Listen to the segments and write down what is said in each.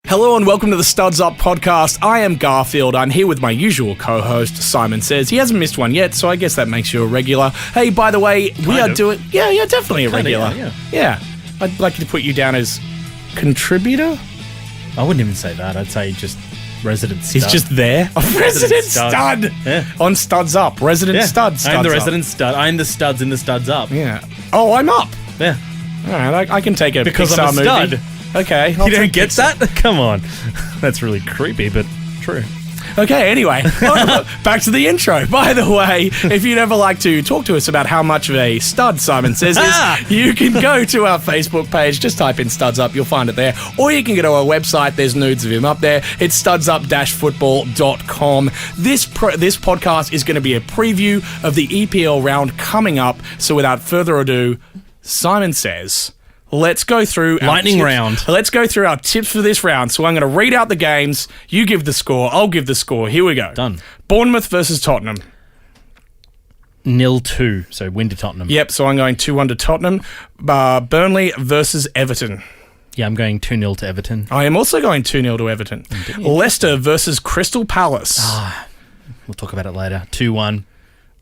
Hello and welcome to the Studs Up podcast. I am Garfield. I'm here with my usual co-host, Simon Says. He hasn't missed one yet, so I guess that makes you a regular. Hey, by the way, we are doing... Yeah, definitely a regular. Yeah. I'd like to put you down as contributor? I wouldn't even say that. I'd say just resident stud. He's just there. A resident stud. Yeah. On Studs Up. Resident stud. I'm the resident stud. I'm the studs in the Studs Up. Yeah. Oh, I'm up. Yeah. All right, I can take a because Pixar I'm a stud. movie. Okay. You don't get that? Come on. That's really creepy, but true. Okay, anyway, back to the intro. By the way, if you'd ever like to talk to us about how much of a stud Simon Says is, you can go to our Facebook page. Just type in Studs Up, you'll find it there. Or you can go to our website. There's nudes of him up there. It's studsup-football.com. This podcast is going to be a preview of the EPL round coming up. So without further ado, Simon Says... Let's go through our lightning tips. round. Let's go through our tips for this round. So I'm going to read out the games. You give the score. I'll give the score. Here we go. Done. Bournemouth versus Tottenham. 0-2. So win to Tottenham. Yep. So I'm going 2-1 to Tottenham. Burnley versus Everton. Yeah, I'm going 2-0 to Everton. I am also going 2-0 to Everton. Indeed. Leicester versus Crystal Palace. We'll talk about it later. 2-1.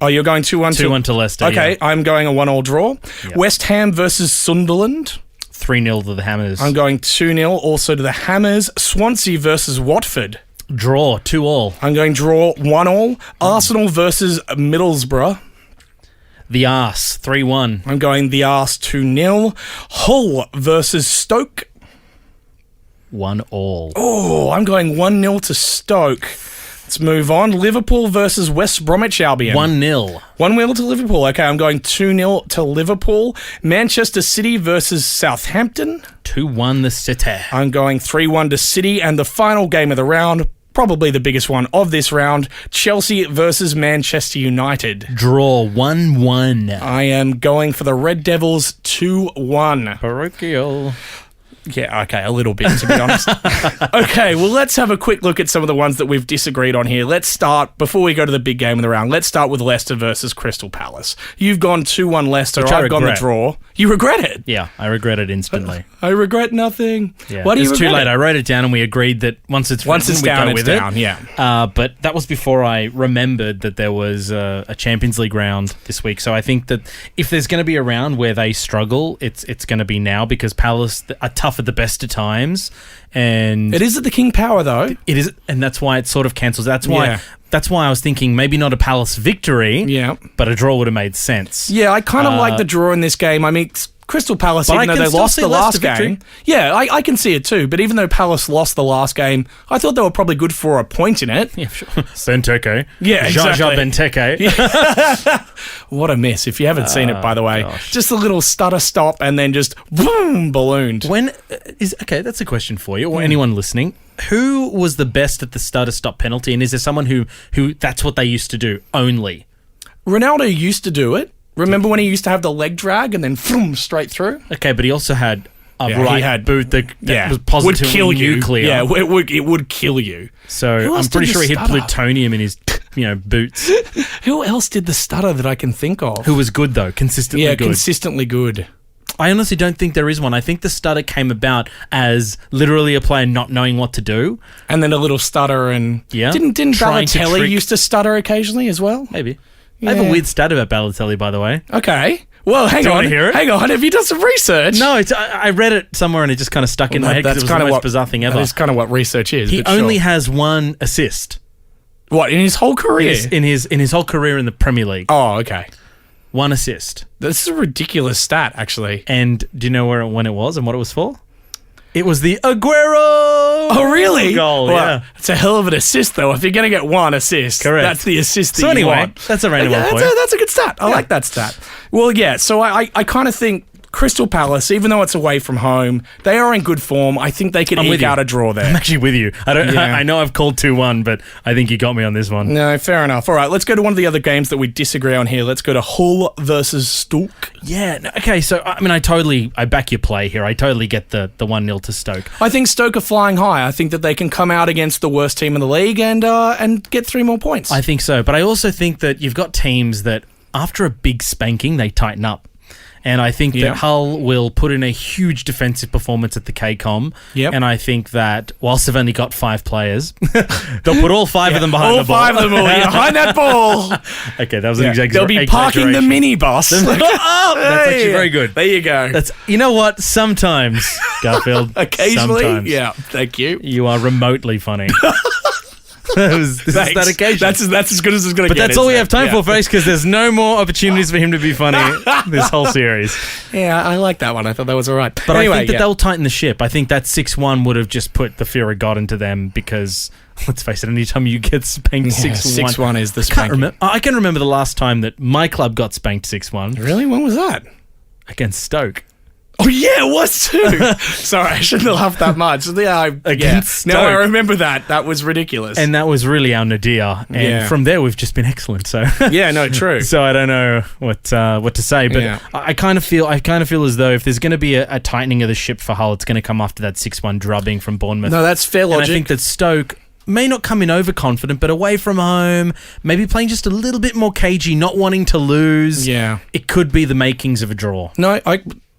Oh, you're going 2-1 2-1 to Leicester. Okay, yeah. I'm going a 1-1 draw. Yep. West Ham versus Sunderland. 3-0 to the Hammers. I'm going 2-0 also to the Hammers. Swansea versus Watford. Draw, 2-2. I'm going draw, 1-1. Arsenal versus Middlesbrough. The Arse, 3-1. I'm going the Arse, 2-0. Hull versus Stoke. 1-1. Oh, I'm going 1-0 to Stoke. Let's move on. Liverpool versus West Bromwich Albion. 1-0. 1-0 to Liverpool. Okay, I'm going 2-0 to Liverpool. Manchester City versus Southampton. 2-1 the City. I'm going 3-1 to City. And the final game of the round, probably the biggest one of this round, Chelsea versus Manchester United. Draw, 1-1. I am going for the Red Devils, 2-1. Parochial. Yeah, okay, a little bit, to be honest. Okay, well, let's have a quick look at some of the ones that we've disagreed on here. Let's start, before we go to the big game of the round, let's start with Leicester versus Crystal Palace. You've gone 2-1 Leicester, I've gone the draw. You regret it? Yeah, I regret it instantly. I regret nothing. Yeah. Why do you regret It's too late. it? I wrote it down and we agreed that once it's down, it's down, yeah. But that was before I remembered that there was a Champions League round this week. So I think that if there's going to be a round where they struggle, it's going to be now because Palace are tough at the best of times. And it is at the King Power, though. It is, and that's why it sort of cancels. That's why I was thinking maybe not a Palace victory, but a draw would have made sense. Yeah, I kind of like the draw in this game. I mean, Crystal Palace, even though they lost the last game. Yeah, I can see it too. But even though Palace lost the last game, I thought they were probably good for a point in it. Yeah, sure. Benteke. Yeah, exactly. Jaja Benteke. Yeah. What a miss. If you haven't seen it, by the way. Gosh. Just a little stutter stop and then just boom, ballooned. Okay, that's a question for you or anyone listening. Who was the best at the stutter stop penalty? And is there someone who that's what they used to do only? Ronaldo used to do it. Remember when he used to have the leg drag and then straight through? Okay, but he also had a boot that was would positively kill you. nuclear. Yeah, it would kill you. So I'm pretty sure he hit plutonium in his boots. Who else did the stutter that I can think of? Who was good though? Consistently good. Yeah, consistently good. I honestly don't think there is one. I think the stutter came about as literally a player not knowing what to do. And then a little stutter and... Yeah. Didn't Balotelli used to stutter occasionally as well? Maybe. Yeah. I have a weird stat about Balotelli, by the way. Okay. Well, hang on. Hear it? Hang on. Have you done some research? No, I read it somewhere and it just kind of stuck in my head because it was the most bizarre thing ever. That's kind of what research is. He only has one assist. What, in his whole career? In his whole career in the Premier League. Oh, okay. One assist. This is a ridiculous stat, actually. And do you know when it was and what it was for? It was the Aguero! Oh, really? Goal, yeah. It's a hell of an assist, though. If you're going to get one assist, correct. That's the assist that you want. That's a random one for you. That's a good stat. I like that stat. Well, yeah, so I kind of think Crystal Palace, even though it's away from home, they are in good form. I think they could eke out a draw there. I'm actually with you. I know I've called 2-1, but I think you got me on this one. No, fair enough. All right, let's go to one of the other games that we disagree on here. Let's go to Hull versus Stoke. Yeah, okay, so, I mean, I back your play here. I totally get the 1-0 to Stoke. I think Stoke are flying high. I think that they can come out against the worst team in the league and get 3 more points. I think so, but I also think that you've got teams that, after a big spanking, they tighten up. And I think that Hull will put in a huge defensive performance at the KCOM. Yep. And I think that whilst they've only got 5 players, they'll put all 5 of them behind the ball. All 5 of them will be behind that ball. Okay, that was an exaggeration. They'll be parking the minibus. That's actually very good. There you go. You know what? Sometimes, Garfield. Occasionally? Sometimes, yeah, thank you. You are remotely funny. This is that occasion. That's as good as it's going to get. But that's all we have time for, folks, because there's no more opportunities for him to be funny this whole series. Yeah, I like that one. I thought that was all right. But anyway, I think that they'll tighten the ship. I think that 6-1 would have just put the fear of God into them because, let's face it, anytime you get spanked 6-1... 6-1 is the spanking. I can remember the last time that my club got spanked 6-1. Really? When was that? Against Stoke. Oh, yeah, it was too. Sorry, I shouldn't have laughed that much. Against Stoke. No, I remember that. That was ridiculous. And that was really our nadir. And from there, we've just been excellent. So yeah, no, true. So I don't know what to say, but I kind of feel as though if there's going to be a tightening of the ship for Hull, it's going to come after that 6-1 drubbing from Bournemouth. No, that's fair logic. And I think that Stoke may not come in overconfident, but away from home, maybe playing just a little bit more cagey, not wanting to lose. Yeah. It could be the makings of a draw. No,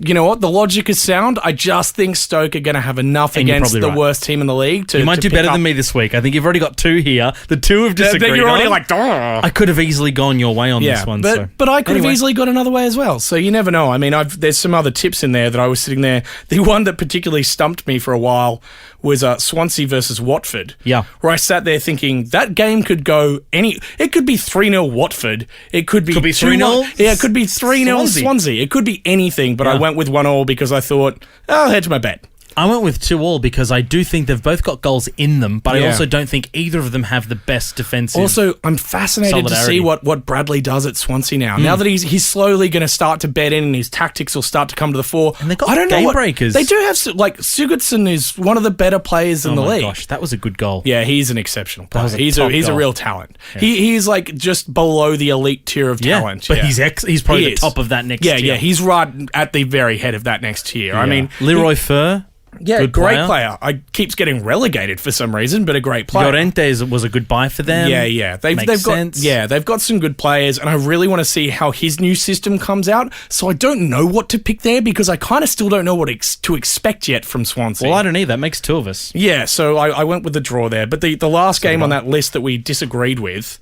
you know what? The logic is sound. I just think Stoke are going to have enough against the worst team in the league to. You might do better than me this week. I think you've already got 2 here. The 2 have disagreed. You're already on. I could have easily gone your way on this one. But I could have easily gone another way as well. So you never know. I mean, there's some other tips in there that I was sitting there. The one that particularly stumped me for a while was Swansea versus Watford. Yeah. Where I sat there thinking that game could go it could be 3-0 Watford. It could be 3-0. Yeah, it could be 3-0 Swansea. It could be anything, but I went with 1-1 because I thought, I'll hedge my bet. I went with 2-2 because I do think they've both got goals in them, but I also don't think either of them have the best defensive. Also, I'm fascinated to see what Bradley does at Swansea now. Now that he's slowly going to start to bed in and his tactics will start to come to the fore. And they've got game breakers. They do have, Sigurdsson is one of the better players in the league. Oh my gosh, that was a good goal. Yeah, he's an exceptional player. He's a real talent. Yeah. He's like just below the elite tier of talent. But he's probably the top of that next tier. Yeah, he's right at the very head of that next tier. Yeah. I mean, Leroy Fer. Yeah, great player. Keeps getting relegated for some reason, but a great player. Llorente was a good buy for them. Yeah. They've got some good players, and I really want to see how his new system comes out. So I don't know what to pick there because I kind of still don't know what to expect yet from Swansea. Well, I don't either. That makes 2 of us. Yeah, so I went with the draw there. But the last game on that list that we disagreed with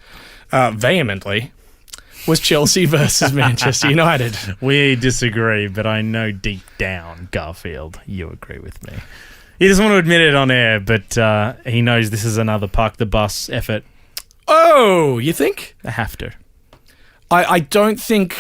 vehemently was Chelsea versus Manchester United. We disagree, but I know deep down, Garfield, you agree with me. He doesn't want to admit it on air, but he knows this is another park the bus effort. Oh, you think? I have to. I don't think...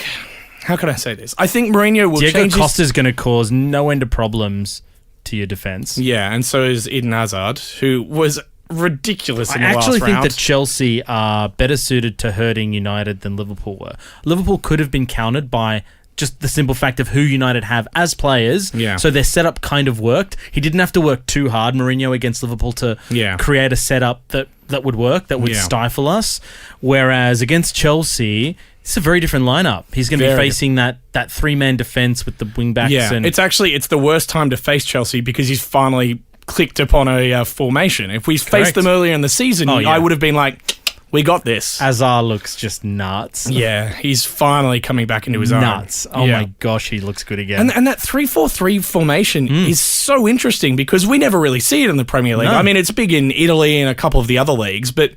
How can I say this? I think Mourinho will Diego change Costa's going to cause no end of problems to your defence. Yeah, and so is Eden Hazard, who was ridiculous in the last round. I actually think that Chelsea are better suited to hurting United than Liverpool were. Liverpool could have been countered by just the simple fact of who United have as players. Yeah. So their setup kind of worked. He didn't have to work too hard, Mourinho, against Liverpool to create a setup that would work, that would stifle us. Whereas against Chelsea, it's a very different lineup. He's going to be facing that 3-man defence with the wing-backs. Yeah, it's the worst time to face Chelsea because he's finally clicked upon a formation. If we faced them earlier in the season, I would have been like, we got this. Hazard looks just nuts. Yeah, he's finally coming back into his own. Nuts. Oh my gosh, he looks good again. And that 3-4-3 formation is so interesting because we never really see it in the Premier League. No. I mean, it's big in Italy and a couple of the other leagues, but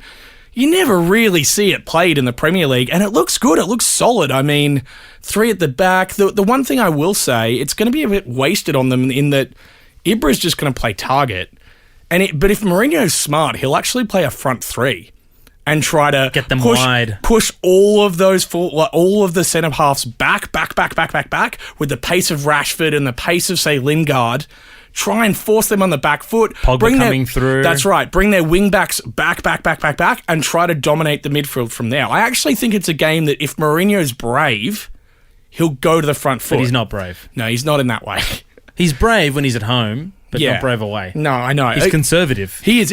you never really see it played in the Premier League, and it looks good. It looks solid. I mean, 3 at the back. The one thing I will say, it's going to be a bit wasted on them in that Ibra's just going to play target. But if Mourinho's smart, he'll actually play a front 3 and try to get them wide. Push all of those all of the centre halves back with the pace of Rashford and the pace of, say, Lingard. Try and force them on the back foot. Pogba coming through. That's right. Bring their wing backs back, and try to dominate the midfield from there. I actually think it's a game that if Mourinho's brave, he'll go to the front foot. But he's not brave. No, he's not in that way. He's brave when he's at home, but not brave away. No, I know. He's conservative. He is.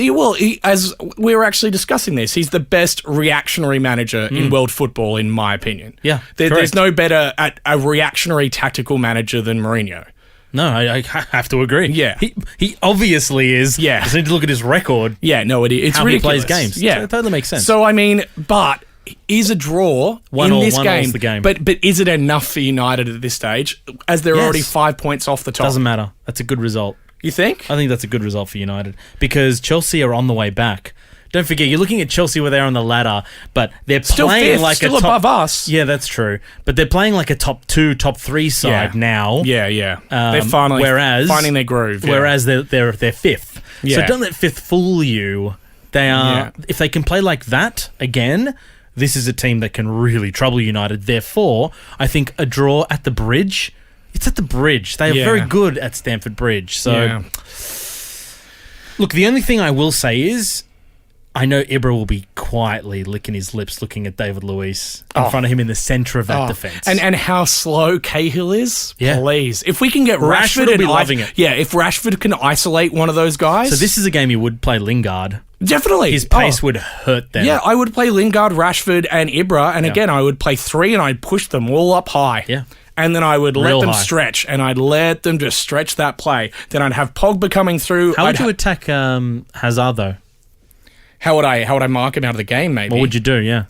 As we were actually discussing this, he's the best reactionary manager in world football, in my opinion. Yeah, there's no better at a reactionary tactical manager than Mourinho. No, I have to agree. Yeah. He obviously is. Yeah. Just need to look at his record. Yeah, no, it's how ridiculous. He plays games. Yeah. So it totally makes sense. So, I mean, but is a draw One in all, this one all's the game. But is it enough for United at this stage, as they're already 5 points off the top? Doesn't matter. That's a good result. You think? I think that's a good result for United because Chelsea are on the way back. Don't forget, you're looking at Chelsea where they're on the ladder, but they're still playing fifth, like still a top, above us. Yeah, that's true. But they're playing like a top 2, top 3 side now. Yeah. They're finally finding their groove. Yeah. Whereas they're fifth. Yeah. So don't let fifth fool you. They are if they can play like that again, this is a team that can really trouble United. Therefore, I think a draw at the Bridge. It's at the Bridge. They are very good at Stamford Bridge. So, look, the only thing I will say is, I know Ibra will be quietly licking his lips looking at David Luiz in front of him in the centre of that defence. And how slow Cahill is, please. If we can get Rashford will be loving it. Yeah, if Rashford can isolate one of those guys. So this is a game you would play Lingard. Definitely. His pace would hurt them. Yeah, I would play Lingard, Rashford and Ibra. And again, I would play 3 and I'd push them all up high. Yeah. And then I would let them high. stretch, and I'd let them just stretch that play. Then I'd have Pogba coming through. How would you attack Hazard, though? How would I mark him out of the game, maybe? What would you do, yeah?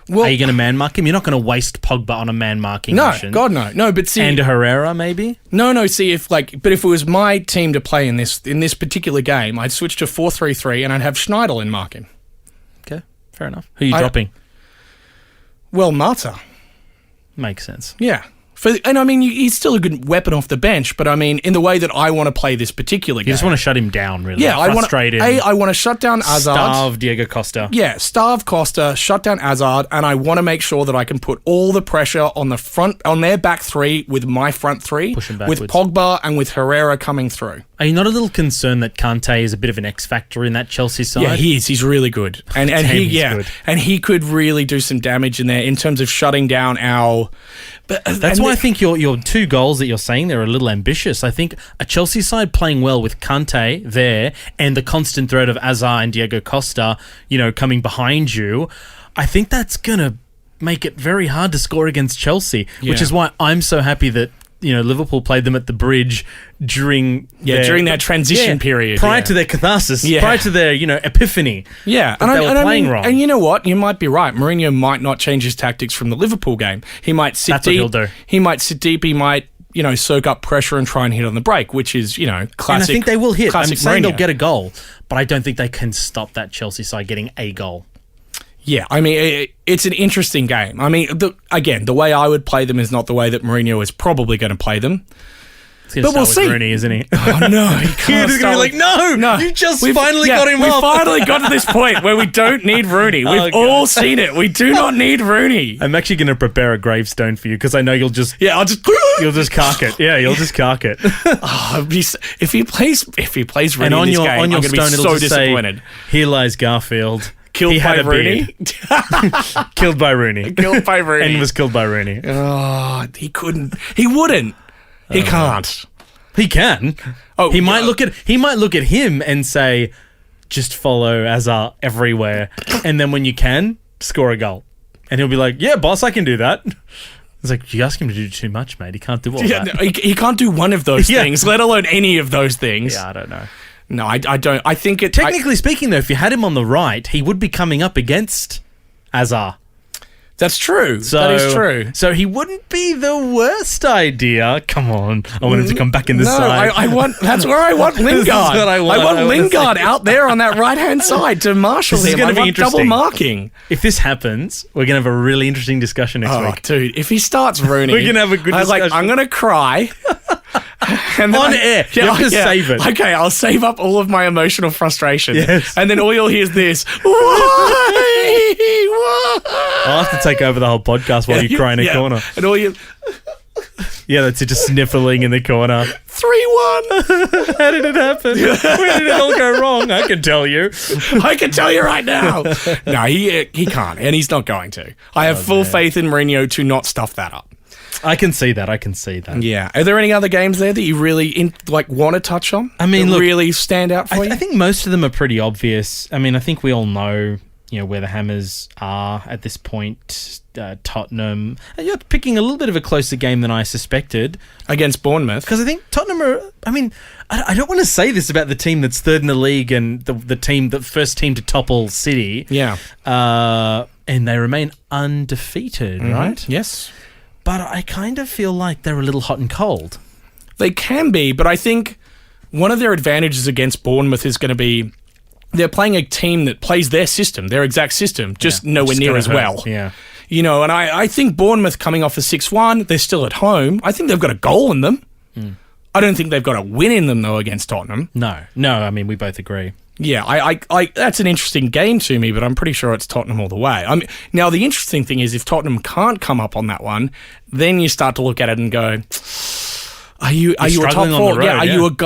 Well, are you going to man mark him? You're not going to waste Pogba on a man marking mission. God, no. No, but see... And Herrera, maybe? No, see, but if it was my team to play in this particular game, I'd switch to 4-3-3, and I'd have Schneidel in marking. Okay, fair enough. Who are you dropping? Well, Mata. Makes sense. Yeah. And I mean, he's still a good weapon off the bench, but I mean, in the way that I want to play this particular game. You just want to shut him down, really. Yeah, I want to shut down Hazard. Starve Diego Costa. Yeah, starve Costa, shut down Hazard, and I want to make sure that I can put all the pressure on their back 3 with my front 3, with Pogba and with Herrera coming through. Are you not a little concerned that Kante is a bit of an X factor in that Chelsea side? Yeah, he is. He's really good, and he could really do some damage in there in terms of shutting down our. That's why I think your 2 goals that you're saying they're a little ambitious. I think a Chelsea side playing well with Kante there and the constant threat of Hazard and Diego Costa, coming behind you. I think that's gonna make it very hard to score against Chelsea, which is why I'm so happy that. Liverpool played them at the Bridge during that transition period. Prior to their catharsis, prior to their, epiphany. Yeah. And they were playing wrong. And you know what? You might be right. Mourinho might not change his tactics from the Liverpool game. He might sit That's deep. what he'll do. He might sit deep. He might, soak up pressure and try and hit on the break, which is, classic. And I think they will hit. I'm saying Mourinho. they'll get a goal, but I don't think they can stop that Chelsea side getting a goal. Yeah, I mean, it's an interesting game. I mean, the way I would play them is not the way that Mourinho is probably going to play them. But we'll see. Rooney, isn't he? Oh, no. He can't He's going to be like, no, you just finally got him off. We finally got to this point where we don't need Rooney. We've all seen it. We do not need Rooney. I'm actually going to prepare a gravestone for you because I know you'll just... Yeah, You'll just cark it. Yeah, you'll just cark it. If he plays Rooney and on in this your, game, on your I'm going to be stone, so it'll disappointed. Say, here lies Garfield. Killed by Rooney? Killed by Rooney. Killed by Rooney. And was killed by Rooney. Oh, he couldn't. He wouldn't. He can't. He can. Oh, he might look at him and say, just follow Hazard everywhere. And then when you can, score a goal. And he'll be like, yeah, boss, I can do that. It's like, you ask him to do too much, mate. He can't do all that. No, he can't do one of those things, let alone any of those things. Yeah, I don't know. No, I don't. I think it... Technically speaking, though, if you had him on the right, he would be coming up against Hazard. That's true. That is true. So he wouldn't be the worst idea. Come on. I want him to come back in the side. That's where I want Lingard. This is what I want. I want Lingard out there on that right-hand side to marshal him. Going to be interesting. Double marking. If this happens, we're going to have a really interesting discussion next week. Dude, if he starts Rooney... we're going to have a good discussion. I'm going to cry... And on air. You have to save it. Okay, I'll save up all of my emotional frustration. Yes. And then all you'll hear is this. Why? I'll have to take over the whole podcast while you cry in a corner. And all you... Yeah, that's it, just sniffling in the corner. 3-1. How did it happen? Where did it all go wrong? I can tell you. I can tell you right now. No, he can't, and he's not going to. I have full faith in Mourinho to not stuff that up. I can see that. Yeah. Are there any other games there that you really want to touch on? I mean, that really stand out for you? I think most of them are pretty obvious. I mean, I think we all know, where the Hammers are at this point. Tottenham. You're picking a little bit of a closer game than I suspected against Bournemouth, because I think Tottenham are. I mean, I don't want to say this about the team that's third in the league and the first team to topple City. Yeah. and they remain undefeated, right? Yes. But I kind of feel like they're a little hot and cold. They can be, but I think one of their advantages against Bournemouth is going to be they're playing a team that plays their system, their exact system, just nowhere near as well. Yeah. You know, and I think Bournemouth coming off a 6-1, they're still at home. I think they've got a goal in them. I don't think they've got a win in them, though, against Tottenham. No, I mean, we both agree. Yeah, I that's an interesting game to me, but I'm pretty sure it's Tottenham all the way. I mean, now, the interesting thing is if Tottenham can't come up on that one, then you start to look at it and go, are you a top 4?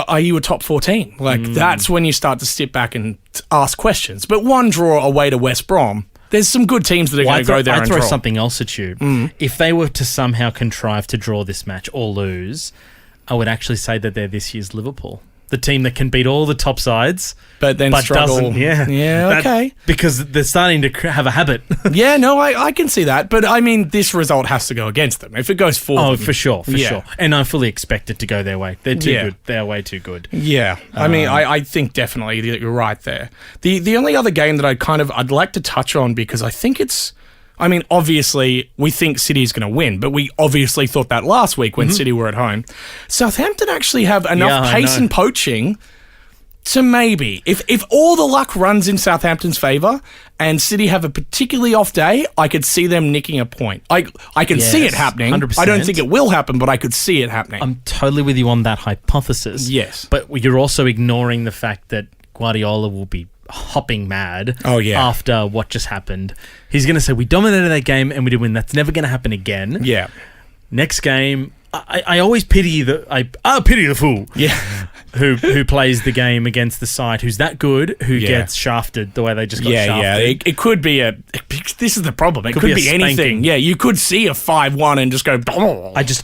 Are you a top 14? Like, that's when you start to sit back and ask questions. But one draw away to West Brom, there's some good teams that are going to go there and draw. I throw something else at you. If they were to somehow contrive to draw this match or lose, I would actually say that they're this year's Liverpool. The team that can beat all the top sides, but struggle. Doesn't. Yeah, okay. Because they're starting to have a habit. Yeah, no, I can see that. But, I mean, this result has to go against them. If it goes for them. Oh, for sure. And I fully expect it to go their way. They're too good. They're way too good. Yeah. I mean, I think definitely that you're right there. The only other game that I'd like to touch on, because I think it's... I mean, obviously, we think City is going to win, but we obviously thought that last week when City were at home. Southampton actually have enough pace and poaching to maybe, if all the luck runs in Southampton's favour and City have a particularly off day, I could see them nicking a point. I can see it happening. 100%. I don't think it will happen, but I could see it happening. I'm totally with you on that hypothesis. Yes. But you're also ignoring the fact that Guardiola will be hopping mad after what just happened. He's going to say, we dominated that game and we did win. That's never going to happen again. Yeah. Next game, I always pity the fool. Yeah. who plays the game against the side who's that good, who gets shafted the way they just got shafted. Yeah, it could be this is the problem. It could be anything. Spanking. Yeah, you could see a 5-1 and just go...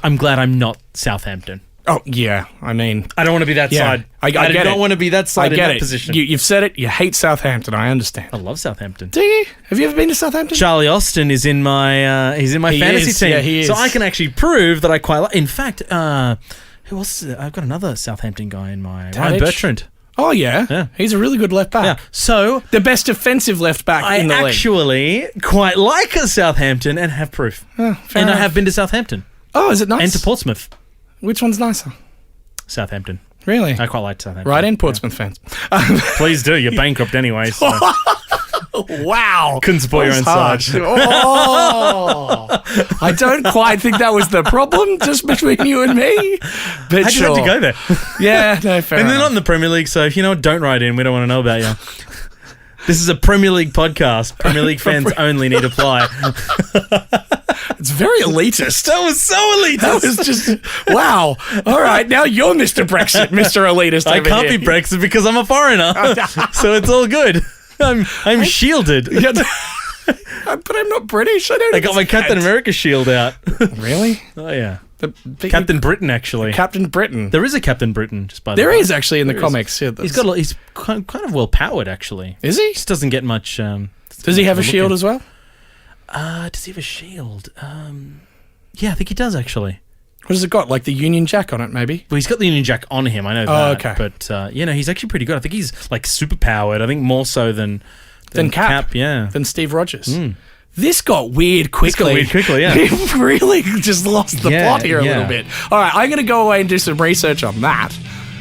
I'm glad I'm not Southampton. Oh, yeah. I mean... I don't want to be that side. I don't want to be that side in that position. You've said it. You hate Southampton. I understand. I love Southampton. Do you? Have you ever been to Southampton? Charlie Austin is in my fantasy team. Yeah, he is. So I can actually prove that I quite like... In fact, who else is it? I've got another Southampton guy in my... Ryan Bertrand. Oh, yeah. He's a really good left back. Yeah. So... The best defensive left back in the league. I actually quite like Southampton and have proof. I have been to Southampton. Oh, is it nice? And to Portsmouth. Which one's nicer? Southampton. Really? I quite like Southampton. Right in, Portsmouth fans. Please do. You're bankrupt anyway. So. Wow. Couldn't support your own side. I don't quite think that was the problem, just between you and me. But How'd you have to go there? Yeah, no, fair And enough. they're not in the Premier League, so if you know what, don't write in. We don't want to know about you. This is a Premier League podcast. Premier League fans only need apply. It's very elitist. That was so elitist. That was just, wow. All right, now you're Mr. Brexit, Mr. Elitist. I can't be Brexit because I'm a foreigner. So it's all good. I'm shielded. But I'm not British. I got my Captain America shield out. Really? Oh, yeah. Captain Britain, actually. Captain Britain. There is a Captain Britain, just by the way. There is, actually, in the comics. Yeah, he's kind of well-powered, actually. Is he? Just doesn't get much... does he have a shield as well? Does he have a shield? Yeah, I think he does, actually. What has it got? Like the Union Jack on it, maybe? Well, he's got the Union Jack on him, I know that. Oh, okay. But, he's actually pretty good. I think he's, like, super-powered. I think more so than Cap. Yeah. Than Steve Rogers. This got weird quickly. Yeah. It really just lost the plot here a little bit. All right, I'm going to go away and do some research on that.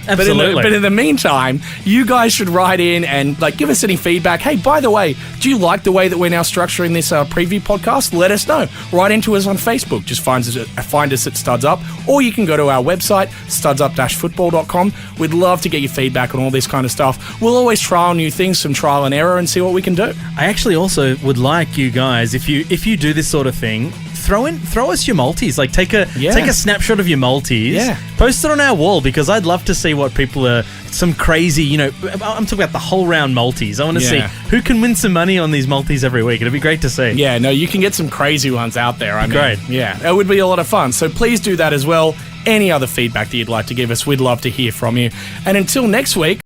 Absolutely. But in the meantime, you guys should write in and give us any feedback. Hey, by the way, do you like the way that we're now structuring this preview podcast? Let us know. Write into us on Facebook. Just find us at Studs Up, or you can go to our website, studsup-football.com. We'd love to get your feedback on all this kind of stuff. We'll always trial new things, some trial and error, and see what we can do. I actually also would like you guys, if you do this sort of thing, throw us your multis. Like take a snapshot of your multis. Yeah. Post it on our wall because I'd love to see what people are. Some crazy, I'm talking about the whole round multis. I want to see who can win some money on these multis every week. It'd be great to see. Yeah, no, you can get some crazy ones out there. Great. Yeah, it would be a lot of fun. So please do that as well. Any other feedback that you'd like to give us, we'd love to hear from you. And until next week.